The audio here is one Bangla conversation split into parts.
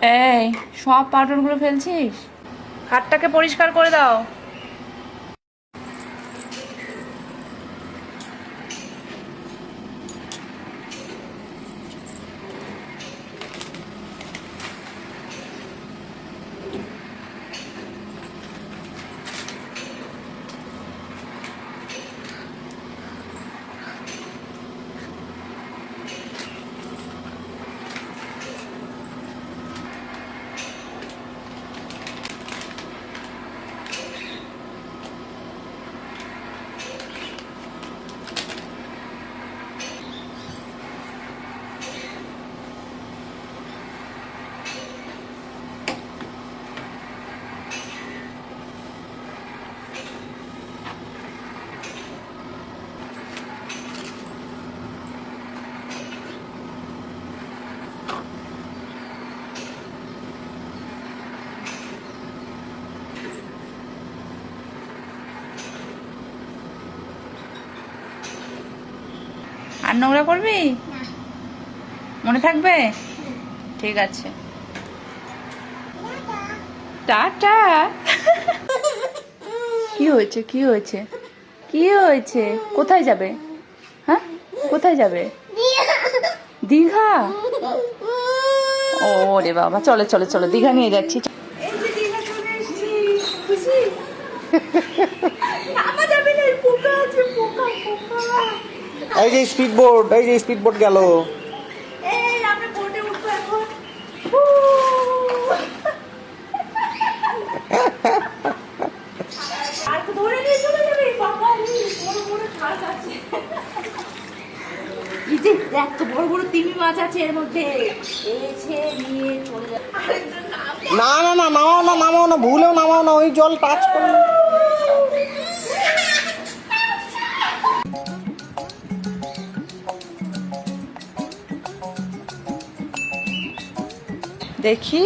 এই সব পাউডারগুলো ফেলছিস, খাটটাকে পরিষ্কার করে দাও। আর নোংরা করবি? মনে থাকবে? ঠিক আছে, টাটা। কি হয়েছে, কি হয়েছে, কি হয়েছে? কোথায় যাবে? হ্যাঁ, কোথায় যাবে? দীঘা? ও রে বাবা, চলো চলো চলো, দীঘা নিয়ে যাচ্ছি। এই যে স্পিড বোট, এই যে স্পিড বোট গেল। এত বড় বড় তিমি মাছ আছে এর মধ্যে, না না না, নামাও না, নামাও না, ভুলেও নামাও না, ওই জল টাচ করলো। দেখি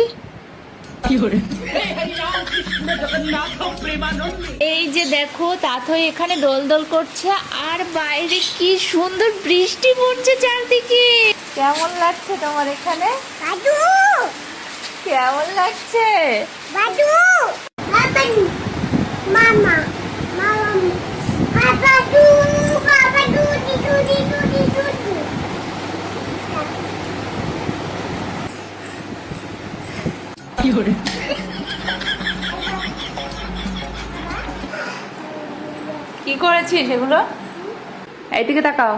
এই যে দেখো, তাথই এখানে দোল দোল করছে আর বাইরে কি সুন্দর বৃষ্টি পড়ছে চারদিকে। কেমন লাগছে তোমার এখানে? দাদু কেমন লাগছে? দাদু বাবাদু মামা মামা বাবাদু বাবাদু দিদু দিদু দিদু কি করেছিস এগুলো? এইদিকে তাকাও।